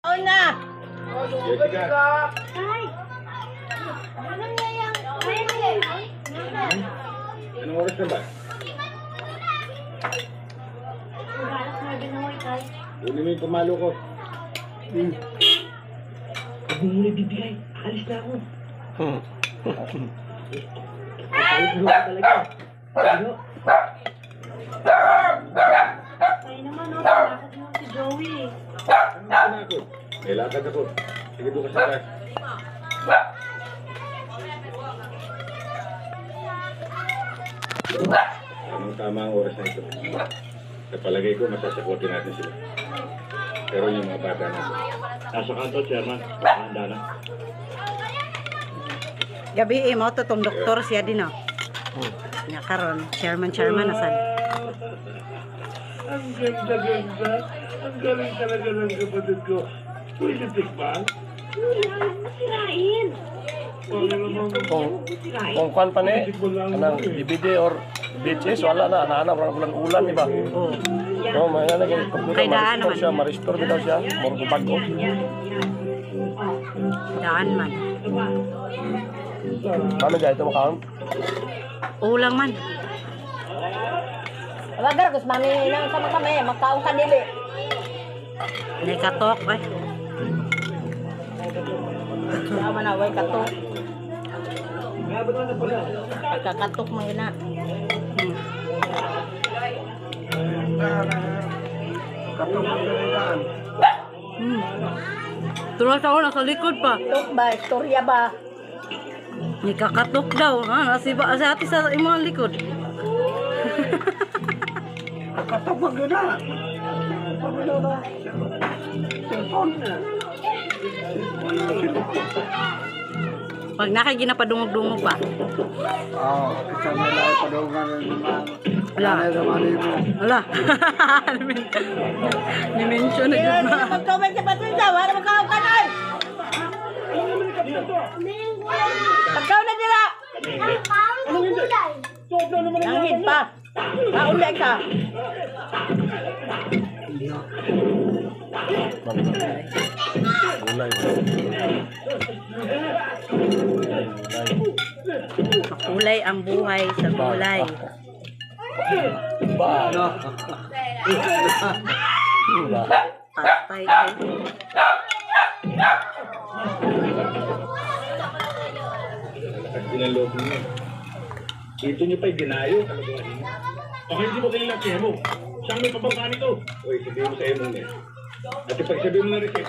Oh na! Jessica. Ay! Ano niya yung... Anong oras na ba? Galas na din ako ikay. Kunin mo yung pamalo ko. Huwag mo muna bibigay. Alis na ako. Alis na ako talaga. Ano? Kaya naman, no? Takot mo si Joey. Ano na ako? May lakad ako. Sige doon ka sa taas. Anong tama ang oras na ito? Sa palagay ko, masasakotin natin sila. Pero yung mga bata na. Nasa kanto, Chairman. Handa na. Gabi mo to tong doktor siya din oh. Nya karon, chairman nasan. Ang ganda-ganda. Ang galing talaga ng kapatid ko. Pwede tikman? Sirain! Kung kwan pa ni, kanang DVD or VHS, wala na, ana-ana, ulan-ulan, di ba? Oh. No, may na naging computer, Kay daan naman. siya, ma-restore bitaw siya, moro bago. Daan man. Paano dyan, ito makahon? Ulang man. Wagar, gusto mami nang sama kami. Magkaong kanili. Nay katok eh. Tama na, way katok. Pagkakatok mo yun na. Tulas ako nasa likod pa. Tok ba? Istorya ba? Ni kakatok daw, ha? Nasiba sa ati sa imong likod. Katapag yun na. Cellphone na. Pag nakaginapadungog-dungog pa. Oo, isa na lang padungan ng mga Wala. nanay sa mali mo. Wala. Ni-mention na yun ba? Mag-comment sa patunsa. Wala magkaong kanon. Pagkaw na nila. Nangin pa. Kaunday ka. Gulay. Makulay ang buhay sa gulay. Ba? Patay eh. Lakas din ang loob niyo. Dito niyo pa'y dinayo. Baka hindi mo kailangan kaya mo. Saan may pabangka nito? Uy, sabihin mo sa iyo muna. At ipagsabihin mo na rin siya.